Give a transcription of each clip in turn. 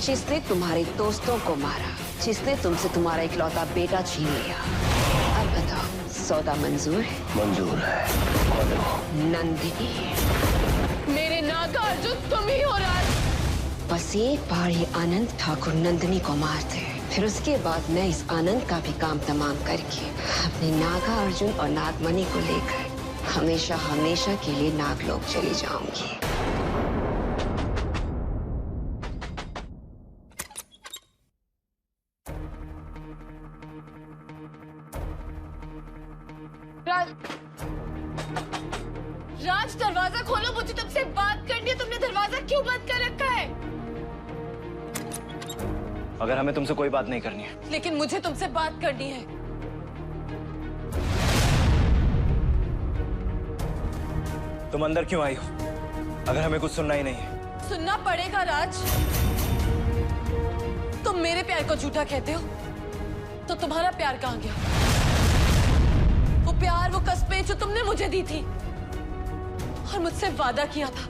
जिसने तुम्हारे दोस्तों को मारा, जिसने तुमसे तुम्हारा इकलौता बेटा छीन लिया। अब बताओ, सौदा मंजूर है? मंजूर है। कौन हो? नंदिनी। मेरे नागा अर्जुन तुम ही हो राज। बस एक बार ये आनंद ठाकुर नंदिनी को मारते, फिर उसके बाद मैं इस आनंद का भी काम तमाम करके अपने नागा अर्जुन और नागमणि को लेकर हमेशा हमेशा के लिए नागलोक चली जाऊंगी। राज दरवाजा खोलो, मुझे तुमसे बात करनी है। तुमने दरवाजा क्यों बंद कर रखा है? अगर हमें तुमसे कोई बात नहीं करनी है। लेकिन मुझे तुमसे बात करनी है। तुम अंदर क्यों आई हो अगर हमें कुछ सुनना ही नहीं है? सुनना पड़ेगा राज। तुम मेरे प्यार को झूठा कहते हो, तो तुम्हारा प्यार कहाँ गया? वो प्यार, वो कस्में जो तुमने मुझे दी थी और मुझसे वादा किया था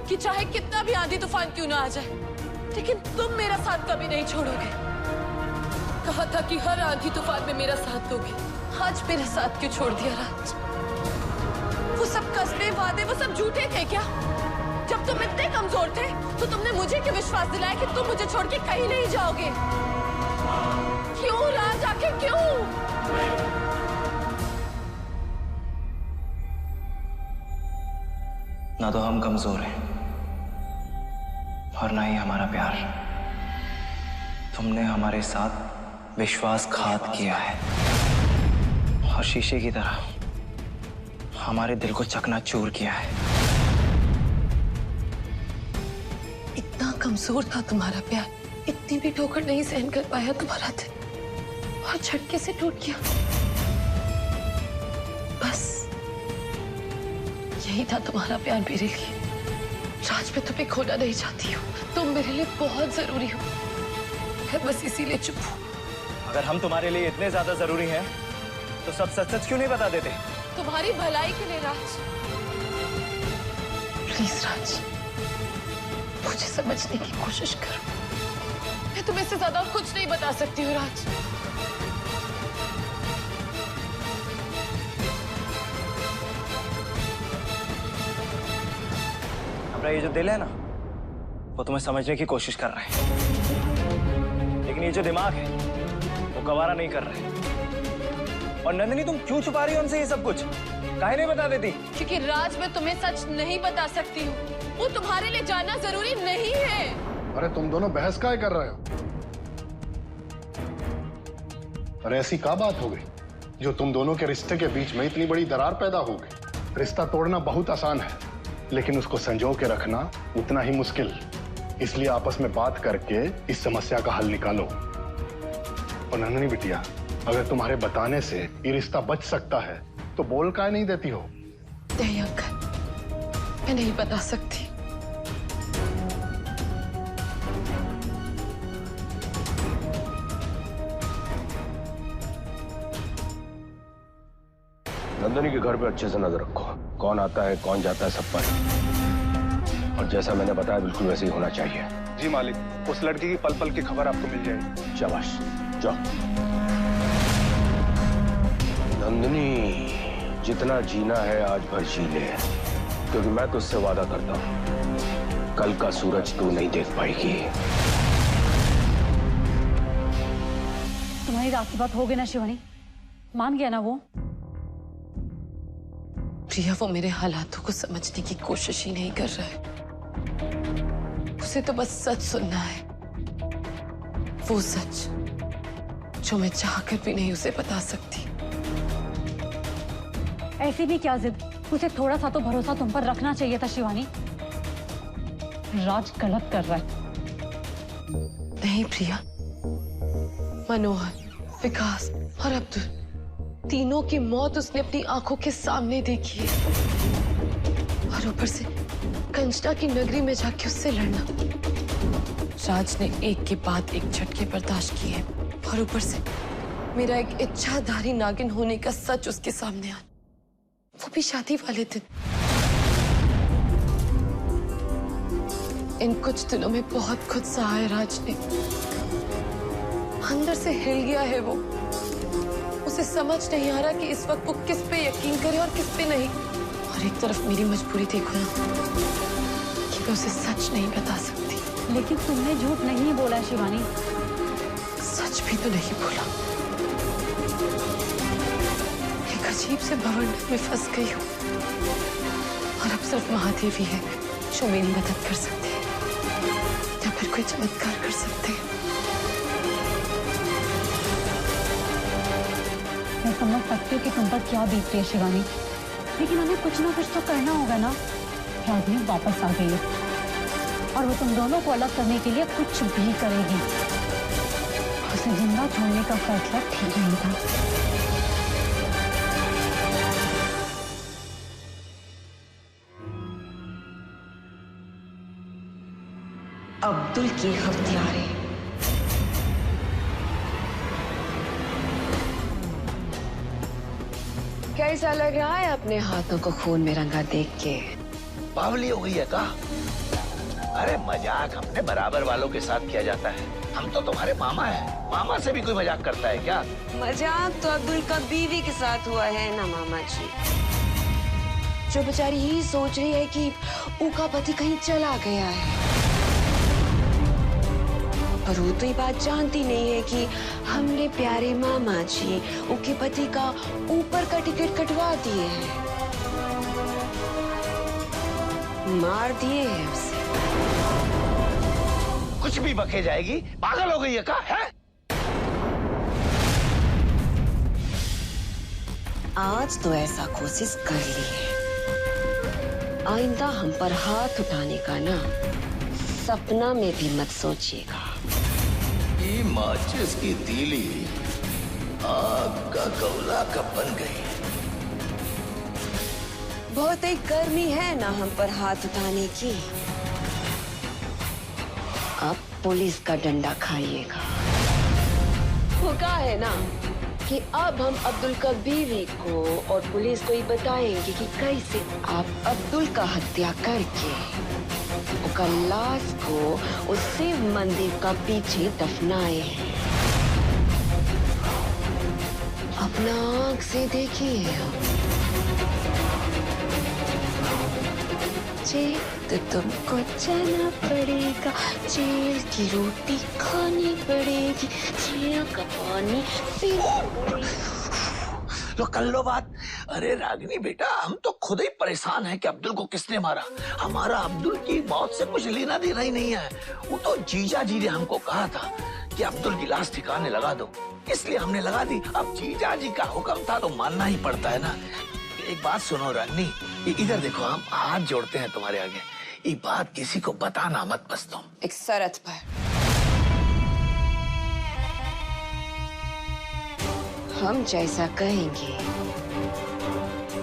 कि चाहे कितना भी आंधी तूफान क्यों ना आ जाए, लेकिन तुम मेरा साथ कभी नहीं छोड़ोगे। कहा था कि हर आंधी तूफान में मेरा साथ दोगे। आज मेरा साथ क्यों छोड़ दिया राज? वो सब कस्में, वादे, वो सब झूठे थे क्या? जब तुम इतने कमजोर थे तो तुमने मुझे क्यों विश्वास दिलाया कि तुम मुझे छोड़ के कहीं नहीं जाओगे? क्यों राज, आखिर क्यों? ना तो हम कमजोर हैं और ना ही हमारा प्यार। तुमने हमारे साथ विश्वासघात किया है और शीशे की तरह हमारे दिल को चकनाचूर किया है। इतना कमजोर था तुम्हारा प्यार, इतनी भी ठोकर नहीं सहन कर पाया तुम्हारा दिल और झटके से टूट गया। बस यही था तुम्हारा प्यार मेरे लिए। राज, मैं तुम्हें खोना नहीं चाहती हूँ। तुम मेरे लिए बहुत जरूरी हो। मैं बस इसीलिए चुप हूँ। अगर हम तुम्हारे लिए इतने ज्यादा जरूरी हैं तो सब सच सच क्यों नहीं बता देते? तुम्हारी भलाई के लिए राज। प्लीज राज, मुझे समझने की कोशिश करो। मैं तुम्हें इससे ज्यादा कुछ नहीं बता सकती हूँ राज। हमारा ये जो दिल है ना, वो तुम्हें समझने की कोशिश कर रहा है, लेकिन ये जो दिमाग है वो गवारा नहीं कर रहा है। और नंदिनी, तुम क्यों छुपा रही हो हमसे ये सब कुछ? काहे नहीं बता देती? क्योंकि राज, मैं तुम्हें सच नहीं बता सकती हूँ। वो तुम्हारे लिए जानना जरूरी नहीं है। अरे तुम दोनों बहस काहे कर रहे हो? अरे ऐसी क्या बात हो गई जो तुम दोनों के रिश्ते के बीच में इतनी बड़ी दरार पैदा हो गई? रिश्ता तोड़ना बहुत आसान है, लेकिन उसको संजो के रखना उतना ही मुश्किल। इसलिए आपस में बात करके इस समस्या का हल निकालो। और नंदिनी बिटिया, अगर तुम्हारे बताने से ये रिश्ता बच सकता है तो बोल काहे नहीं देती हो? नहीं अंकल, मैं नहीं बता सकती। नंदिनी के घर पे अच्छे से नजर रखो। कौन आता है, कौन जाता है, सब पर। और जैसा मैंने बताया बिल्कुल वैसे ही होना चाहिए। जी मालिक, उस लड़की की पल पल की खबर आपको मिल जाएगी। शाबाश, जाओ। नंदिनी, जितना जीना है आज भर जी ले, क्योंकि मैं तुझसे वादा करता हूं कल का सूरज तू नहीं देख पाएगी। तुम्हारी रात की बात हो गई ना शिवानी? मान गया ना वो? प्रिया, वो मेरे हालातों को समझने की कोशिश ही नहीं कर रहा है। उसे तो बस सच सुनना है, वो सच जो मैं चाहकर भी नहीं उसे बता सकती। ऐसी भी क्या जिद? उसे थोड़ा सा तो भरोसा तुम पर रखना चाहिए था शिवानी। राज गलत कर रहा है। नहीं प्रिया, मनोहर, विकास और अब्दुल, तीनों की मौत उसने अपनी आंखों के सामने देखी है। और ऊपर से कंचना की नगरी में जाके उससे लड़ना। राज ने एक के बाद एक झटके बर्दाश्त किए और ऊपर से मेरा एक इच्छाधारी नागिन होने का सच उसके सामने आना, वो भी शादी वाले दिन। इन कुछ दिनों में बहुत खुद सहा है राज ने। अंदर से हिल गया है वो। उसे समझ नहीं आ रहा कि इस वक्त वो किस पे यकीन करे और किस पे नहीं। और एक तरफ मेरी मजबूरी देखो ना कि मैं उसे सच नहीं बता सकती। लेकिन तुमने झूठ नहीं बोला शिवानी। सच भी तो नहीं बोला। एक अजीब से भंवर में फंस गई हूँ और अब सिर्फ महादेव ही है जो मेरी मदद कर सकते हैं या फिर कोई चमत्कार कर सकते हैं। मैं समझ सकती हूँ कि तुम पर क्या बीत रही है शिवानी, लेकिन हमें कुछ ना कुछ तो करना होगा ना। रागिनी वापस आ गई है और वो तुम दोनों को अलग करने के लिए कुछ भी करेगी। उसे जिंदा छोड़ने का फैसला ठीक नहीं था। अब्दुल की हत्यारे। कैसा लग रहा है अपने हाथों को खून में रंगा देख के? बावली हो गई है का? अरे मजाक अपने बराबर वालों के साथ किया जाता है। हम तो तुम्हारे मामा हैं। मामा से भी कोई मजाक करता है क्या? मजाक तो अब्दुल का बीवी के साथ हुआ है ना मामा जी, जो बेचारी ही सोच रही है कि उसका पति कहीं चला गया है। पर वो तो ये बात जानती नहीं है कि हमने प्यारे मामा जी उनके पति का ऊपर का टिकट कटवा दिए हैं, मार दिए हैं उसे। कुछ भी बके जाएगी। पागल हो गई है का? है? आज तो ऐसा कोशिश कर ली है, आइंदा हम पर हाथ उठाने का ना सपना में भी मत सोचिएगा। ये माचिस की तीली आग का कौला कब बन गई? बहुत ही गर्मी है ना हम पर हाथ उठाने की। अब पुलिस का डंडा खाइएगा। वो कहा है ना कि अब हम अब्दुल का बीवी को और पुलिस को ही बताएंगे कि कैसे आप अब्दुल का हत्या करके उसका लाश को उस शिव मंदिर का पीछे दफनाए हैं। अपना आंख से देखिए। जेल तो तुमको जाना पड़ेगा, जेल की रोटी खानी पड़ेगी, जेल का पानी पीना पड़ेगा। तो कर लो बात। अरे रागिनी बेटा, हम तो खुद ही परेशान हैं कि अब्दुल को किसने मारा। हमारा अब्दुल की मौत से कुछ लेना देना ही नहीं है। वो तो जीजा जी ने हमको कहा था कि अब्दुल की लाश ठिकाने लगा दो, इसलिए हमने लगा दी। अब जीजा जी का हुक्म था तो मानना ही पड़ता है ना। एक बात सुनो रागिनी, इधर देखो, हम हाथ जोड़ते हैं तुम्हारे आगे। ये बात किसी को बताना मत बस तुम। एक शर्त पर। हम जैसा कहेंगे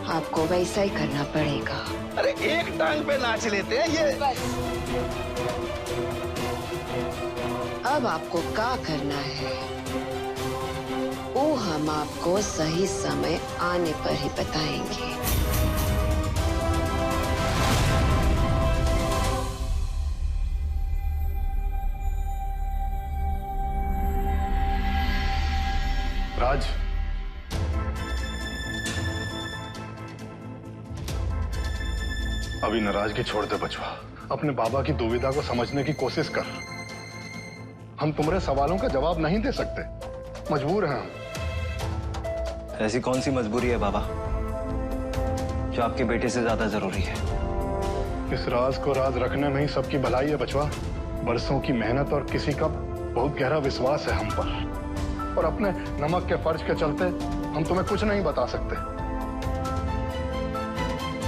आपको वैसा ही करना पड़ेगा। अरे एक टांग पे नाच लेते हैं ये। बस अब आपको क्या करना है वो हम आपको सही समय आने पर ही बताएंगे। राज, अभी नाराजगी छोड़ दे बचवा। अपने बाबा की दुविधा को समझने की कोशिश कर। हम तुम्हारे सवालों का जवाब नहीं दे सकते, मजबूर हैं हम। ऐसी कौन सी मजबूरी है बाबा जो आपके बेटे से ज्यादा जरूरी है? इस राज को राज रखने में ही सबकी भलाई है बचवा। बरसों की मेहनत और किसी का बहुत गहरा विश्वास है हम पर, और अपने नमक के फर्ज के चलते हम तुम्हें कुछ नहीं बता सकते।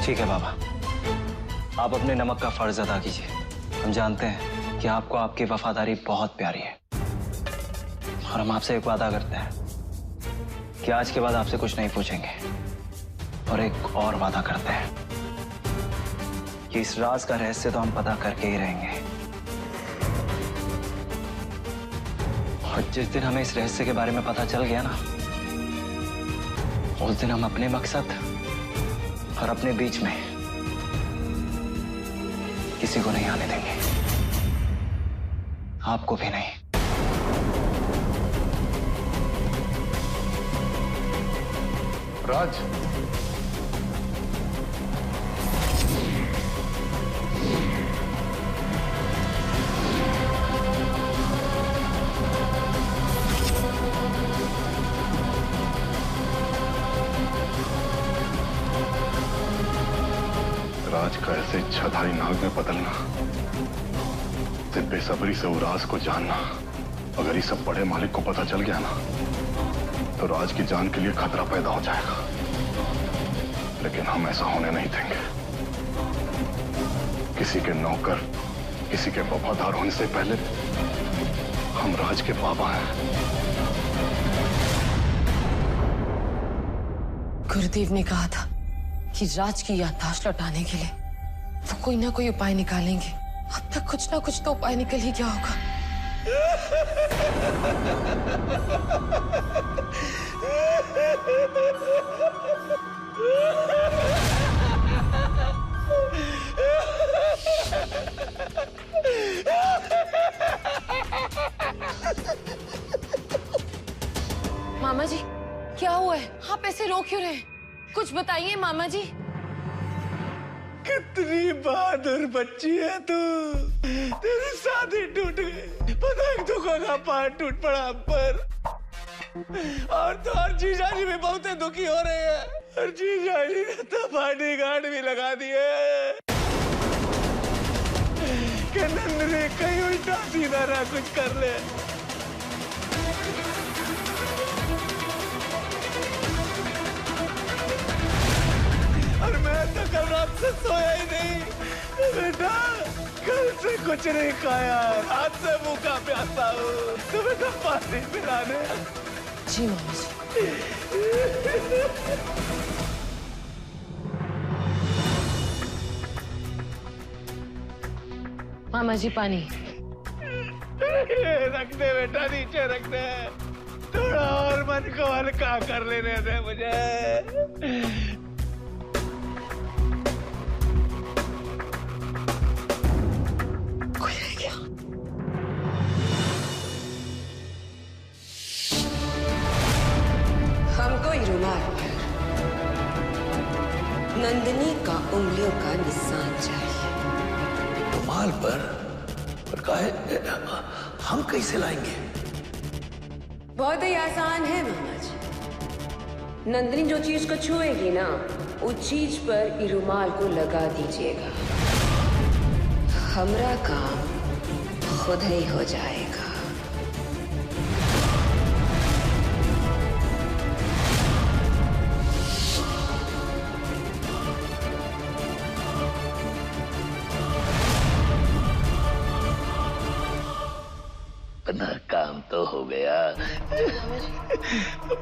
ठीक है बाबा, आप अपने नमक का फर्ज अदा कीजिए। हम जानते हैं कि आपको आपकी वफादारी बहुत प्यारी है, और हम आपसे एक वादा करते हैं कि आज के बाद आपसे कुछ नहीं पूछेंगे। और एक और वादा करते हैं कि इस राज का रहस्य तो हम पता करके ही रहेंगे। और जिस दिन हमें इस रहस्य के बारे में पता चल गया ना, उस दिन हम अपने मकसद और अपने बीच में किसी को नहीं आने देंगे। आपको भी नहीं। राज, राज का ऐसे इच्छाधारी नाग में बदलना, सिर्फ बेसब्री से वो राज को जानना। अगर ये सब बड़े मालिक को पता चल गया ना, तो राज की जान के लिए खतरा पैदा हो जाएगा। लेकिन हम ऐसा होने नहीं देंगे। किसी के नौकर, किसी के वफादार होने से पहले हम राज के बाबा हैं। गुरुदेव ने कहा था कि राज की याददाश्त लौटाने के लिए वो कोई ना कोई उपाय निकालेंगे। अब तक कुछ ना कुछ तो उपाय निकल ही गया होगा। मामा जी, क्या हुआ है? आप ऐसे रो क्यों रहे हैं? कुछ बताइए मामा जी। कितनी बहादुर बच्ची है तू। तेरी शादी टूट गई, पता है दुखों का पहाड़ टूट पड़ा हम पर। और जीजा जी भी बहुत दुखी हो रहे हैं। और जीजा जी ने तो बॉडीगार्ड भी लगा दिए कि नंदनी कहीं उल्टा सीधा ना कुछ कर ले। और मैं तो कल रात से सोया ही नहीं बेटा। कल से कुछ नहीं खाया, रात से भूखा प्यासा हूँ। तो बेटा पानी पिलाने। जी मामा जी। मामा जी पानी। रख दे बेटा, नीचे रख दे। थोड़ा और मन को हल्का कर लेने दे मुझे। हमको रुमाल पर नंदिनी का उंगलियों का निशान चाहिए। रुमाल पर काहे? हम कैसे लाएंगे? बहुत ही आसान है मामा जी। नंदिनी जो चीज को छुएगी ना, उस चीज पर ये रुमाल को लगा दीजिएगा। हमारा काम खुद ही हो जाएगा। अपना काम तो हो गया।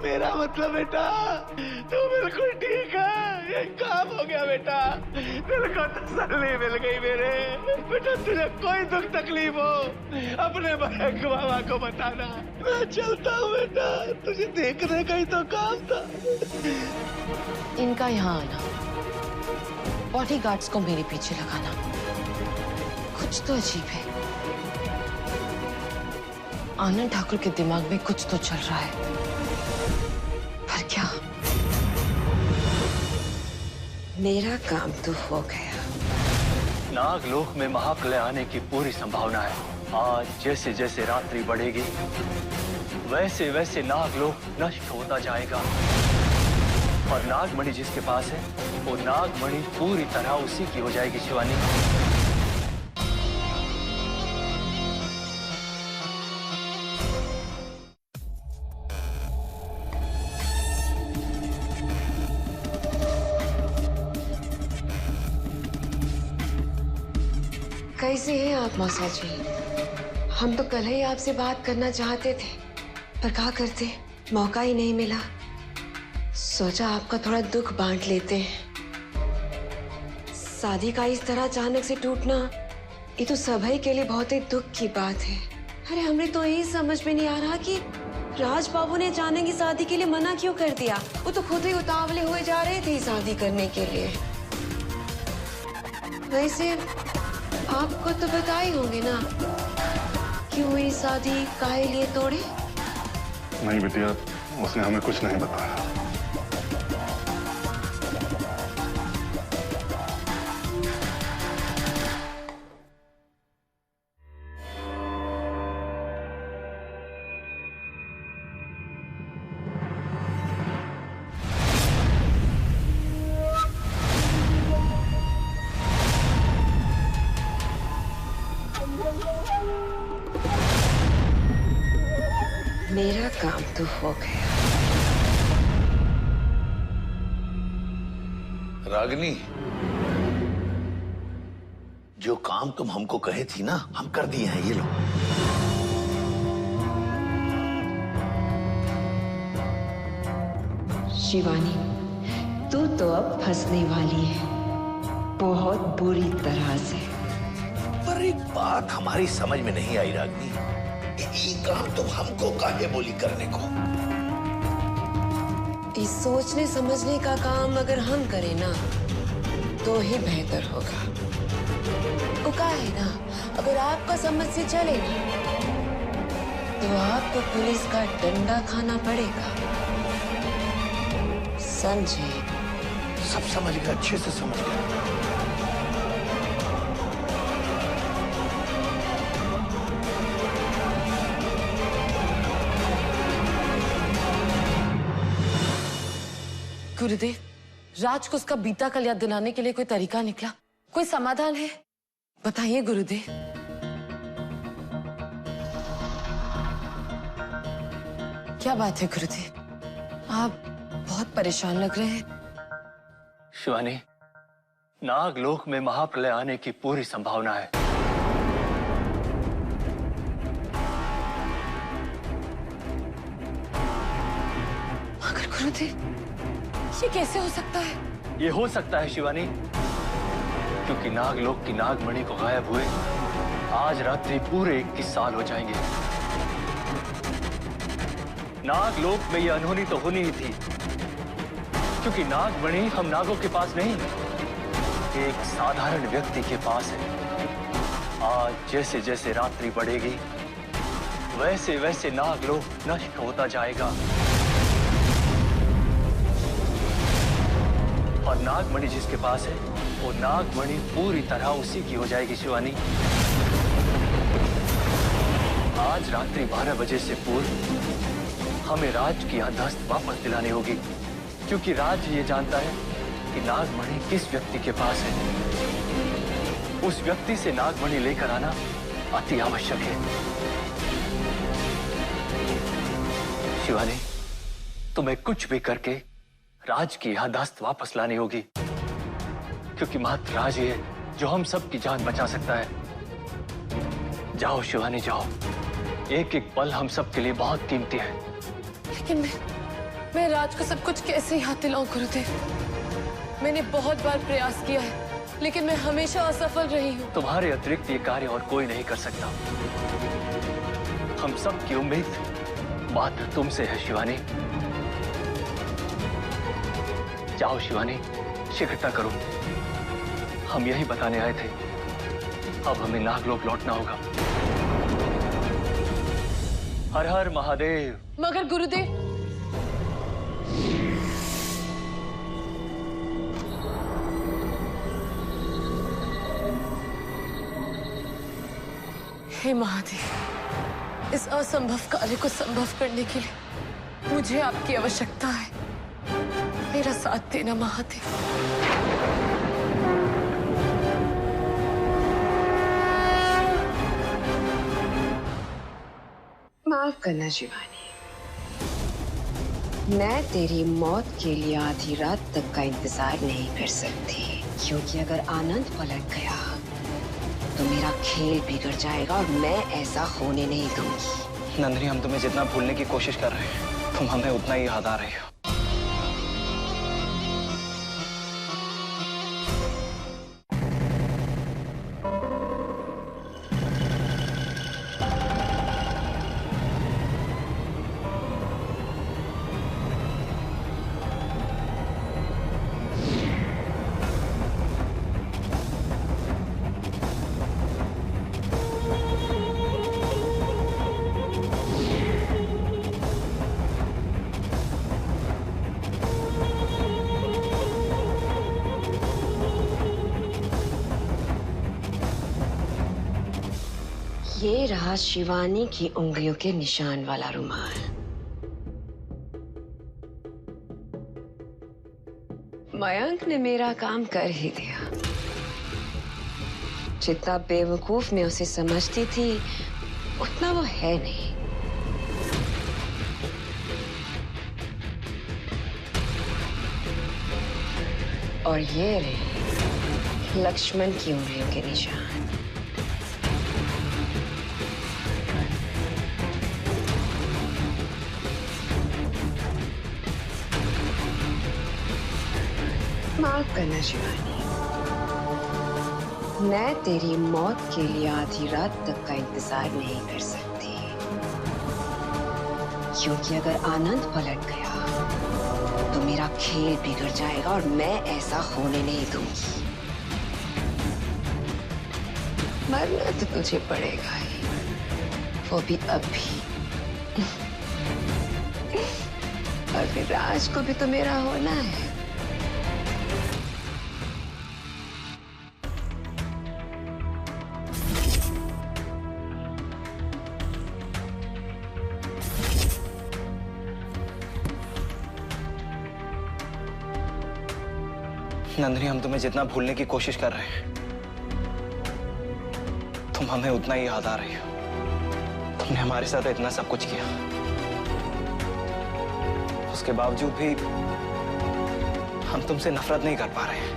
मेरा मतलब बेटा, तू बिल्कुल ठीक है। ये काम हो गया बेटा। दिल को तसल्ली मिल गई मेरे। बेटा तुझे कोई दुख तकलीफ हो, अपने बहन बाबा को बताना। मैं चलता हूँ बेटा, तुझे देखने का ही तो काम था। इनका यहाँ आना, बॉडीगार्ड्स को मेरे पीछे लगाना, कुछ तो अजीब है। आनंद ठाकुर के दिमाग में कुछ तो चल रहा है, पर क्या? मेरा काम तो हो गया। नागलोक में महाप्रलय आने की पूरी संभावना है। आज जैसे जैसे रात्रि बढ़ेगी, वैसे वैसे नागलोक नष्ट होता जाएगा। और नागमणि जिसके पास है, वो नागमणि पूरी तरह उसी की हो जाएगी। शिवानी, कैसे हैं आप मौसा जी? हम तो कल ही आपसे बात करना चाहते थे, पर क्या करते, मौका ही नहीं मिला। सोचा आपका थोड़ा दुख बांट लेते हैं। शादी का इस तरह अचानक से टूटना, ये तो सभी के लिए बहुत ही दुख की बात है। अरे हमें तो यही समझ में नहीं आ रहा कि राज बाबू ने अचानक ही शादी के लिए मना क्यों कर दिया। वो तो खुद ही उतावले हुए जा रहे थे शादी करने के लिए। वैसे आपको तो पता ही होंगे ना की हुई शादी काहे लिए तोड़े? नहीं बिटिया, उसने हमें कुछ नहीं बताया। मेरा काम तो हो गया। रागिनी, जो काम तुम हमको कहे थी ना, हम कर दिए हैं। ये लो। शिवानी, तू तो अब फंसने वाली है, बहुत बुरी तरह से। पर एक बात हमारी समझ में नहीं आई रागिनी, ये काम तुम हमको काहे बोली करने को? इस सोचने समझने का काम अगर हम करें ना तो ही बेहतर होगा। वो का है ना, अगर आपका समझ से चले ना तो आपको पुलिस का डंडा खाना पड़ेगा, समझे? सब समझ गया, अच्छे से समझ गया। गुरुदेव, राज को उसका बीता कल याद दिलाने के लिए कोई तरीका निकला? कोई समाधान है? बताइए गुरुदेव। क्या बात है गुरुदेव, आप बहुत परेशान लग रहे हैं। शिवानी, नागलोक में महाप्रलय आने की पूरी संभावना है। मगर गुरुदेव, ये कैसे हो सकता है? ये हो सकता है शिवानी, क्योंकि नागलोक की नागमणि को गायब हुए आज रात्रि पूरे 21 साल हो जाएंगे। नागलोक में ये अनहोनी तो होनी ही थी, क्योंकि नागमणि हम नागों के पास नहीं, एक साधारण व्यक्ति के पास है। आज जैसे जैसे रात्रि बढ़ेगी वैसे वैसे नागलोक नष्ट होता जाएगा और नागमणि जिसके पास है वो नागमणि पूरी तरह उसी की हो जाएगी। शिवानी, आज रात्रि 12 बजे से पूर्व हमें राज की याददाश्त वापस दिलानी होगी, क्योंकि राज ये जानता है कि नागमणि किस व्यक्ति के पास है। उस व्यक्ति से नागमणि लेकर आना अति आवश्यक है। शिवानी, तुम्हें कुछ भी करके राज की याददाश्त वापस लानी होगी, क्योंकि मात्र राज ही है जो हम सबकी जान बचा सकता है। जाओ शिवानी, जाओ। एक एक पल हम सब के लिए बहुत कीमती है। लेकिन मैं राज को सब कुछ कैसे याद दिलाऊं गुरुदेव? मैंने बहुत बार प्रयास किया है, लेकिन मैं हमेशा असफल रही हूँ। तुम्हारे अतिरिक्त ये कार्य और कोई नहीं कर सकता। हम सब की उम्मीद मात्र तुमसे है शिवानी। जाओ शिवानी, शीघ्रता करो। हम यही बताने आए थे, अब हमें नागलोक लौटना होगा। हर हर महादेव। मगर गुरुदेव, हे महादेव, इस असंभव कार्य को संभव करने के लिए मुझे आपकी आवश्यकता है। मेरा साथ देना महादेव। माफ करना शिवानी, मैं तेरी मौत के लिए आधी रात तक का इंतजार नहीं कर सकती, क्योंकि अगर आनंद पलट गया तो मेरा खेल बिगड़ जाएगा और मैं ऐसा होने नहीं दूंगी। नंदिनी, हम तुम्हें जितना भूलने की कोशिश कर रहे हैं तुम हमें उतना ही याद आ रही हो। ये रहा शिवानी की उंगलियों के निशान वाला रुमाल। मयंक ने मेरा काम कर ही दिया। जितना बेवकूफ मैं उसे समझती थी उतना वो है नहीं। और ये रहे लक्ष्मण की उंगलियों के निशान। माफ करना शिवानी, मैं तेरी मौत के लिए आधी रात तक का इंतजार नहीं कर सकती, क्योंकि अगर आनंद पलट गया तो मेरा खेल बिगड़ जाएगा और मैं ऐसा होने नहीं दूंगी। मरना तो तुझे पड़ेगा ही, वो भी अभी। और फिर राज को भी तो मेरा होना है। नंदिनी, हम तुम्हें जितना भूलने की कोशिश कर रहे हैं, तुम हमें उतना ही याद आ रही हो। तुमने हमारे साथ इतना सब कुछ किया, उसके बावजूद भी हम तुमसे नफरत नहीं कर पा रहे हैं।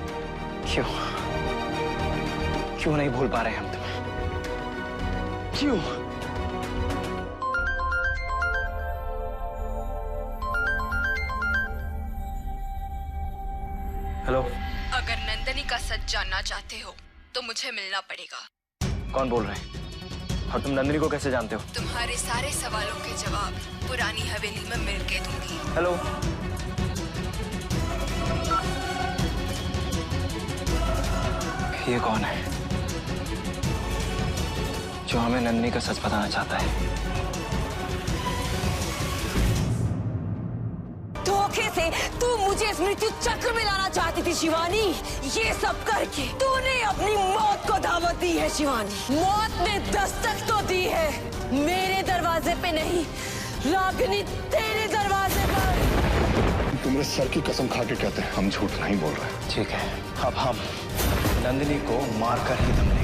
क्यों नहीं भूल पा रहे हम तुम्हें? क्यों? हेलो। अगर नंदिनी का सच जानना चाहते हो तो मुझे मिलना पड़ेगा। कौन बोल रहे हैं? और तुम नंदिनी को कैसे जानते हो? तुम्हारे सारे सवालों के जवाब पुरानी हवेली में मिलके दूंगी। हेलो। ये कौन है जो हमें नंदिनी का सच बताना चाहता है? धोखे से तू मुझे इस मृत्यु चक्र में लाना चाहती थी शिवानी। ये सब करके तूने अपनी मौत को दावत दी है शिवानी। मौत ने दस्तक तो दी है, मेरे दरवाजे पे नहीं, रागिनी तेरे दरवाजे पर। तुम्हारे सर की कसम खा के कहते हैं हम झूठ नहीं बोल रहे। ठीक है, अब हम नंदिनी को मार कर ही दम